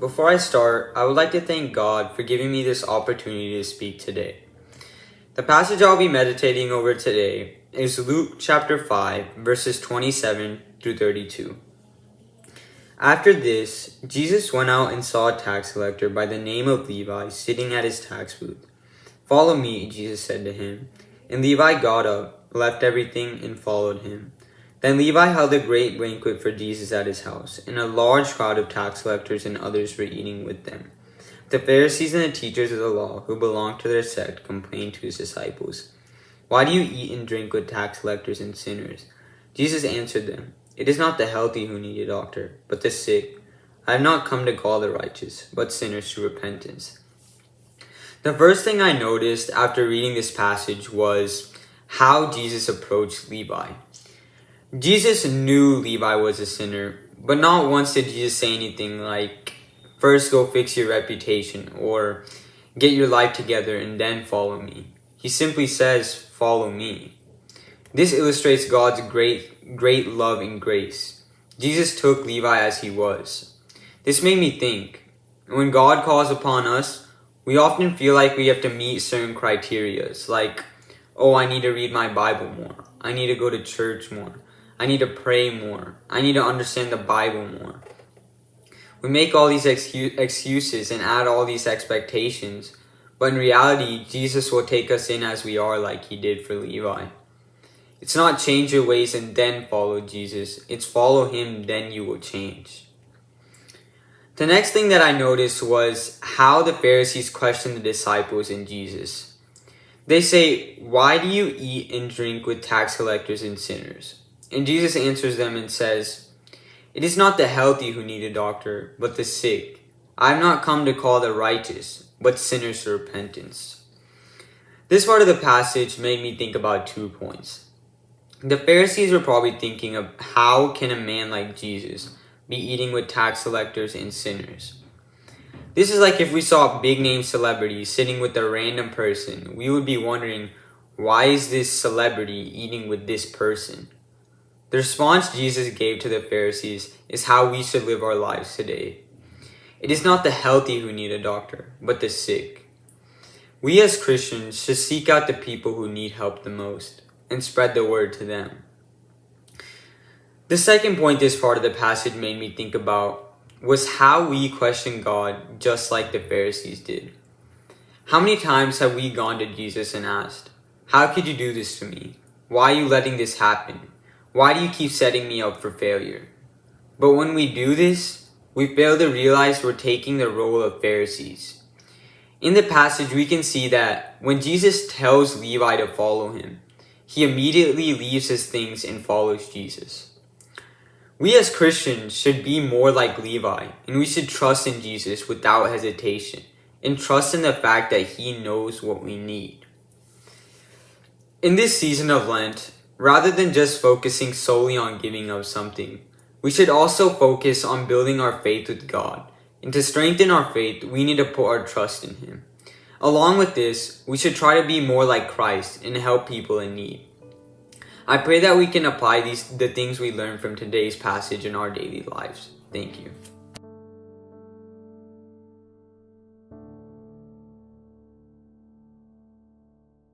Before I start, I would like to thank God for giving me this opportunity to speak today. The passage I'll be meditating over today is Luke chapter 5, verses 27 through 32. After this, Jesus went out and saw a tax collector by the name of Levi sitting at his tax booth. "Follow me," Jesus said to him. And Levi got up, left everything, and followed him. Then Levi held a great banquet for Jesus at his house, and a large crowd of tax collectors and others were eating with them. The Pharisees and the teachers of the law, who belonged to their sect, complained to his disciples, "Why do you eat and drink with tax collectors and sinners?" Jesus answered them, "It is not the healthy who need a doctor, but the sick. I have not come to call the righteous, but sinners to repentance." The first thing I noticed after reading this passage was how Jesus approached Levi. Jesus knew Levi was a sinner, but not once did Jesus say anything like, "First go fix your reputation," or "Get your life together and then follow me." He simply says, "Follow me." This illustrates God's great love and grace. Jesus took Levi as he was. This made me think, when God calls upon us, we often feel like we have to meet certain criteria, like, "Oh, I need to read my Bible more. I need to go to church more. I need to pray more. I need to understand the Bible more." We make all these excuses and add all these expectations, but in reality, Jesus will take us in as we are, like he did for Levi. It's not change your ways and then follow Jesus. It's follow him, then you will change. The next thing that I noticed was how the Pharisees questioned the disciples and Jesus. They say, "Why do you eat and drink with tax collectors and sinners?" And Jesus answers them and says, "It is not the healthy who need a doctor, but the sick. I have not come to call the righteous, but sinners to repentance." This part of the passage made me think about 2 points. The Pharisees were probably thinking of, how can a man like Jesus be eating with tax collectors and sinners? This is like if we saw a big name celebrity sitting with a random person. We would be wondering, why is this celebrity eating with this person? The response Jesus gave to the Pharisees is how we should live our lives today. It is not the healthy who need a doctor, but the sick. We as Christians should seek out the people who need help the most and spread the word to them. The second point this part of the passage made me think about was how we question God just like the Pharisees did. How many times have we gone to Jesus and asked, "How could you do this to me? Why are you letting this happen? Why do you keep setting me up for failure?" But when we do this, we fail to realize we're taking the role of Pharisees. In the passage, we can see that when Jesus tells Levi to follow him, he immediately leaves his things and follows Jesus. We as Christians should be more like Levi, and we should trust in Jesus without hesitation, and trust in the fact that he knows what we need. In this season of Lent, rather than just focusing solely on giving up something, we should also focus on building our faith with God. And to strengthen our faith, we need to put our trust in him. Along with this, we should try to be more like Christ and help people in need. I pray that we can apply the things we learned from today's passage in our daily lives. Thank you.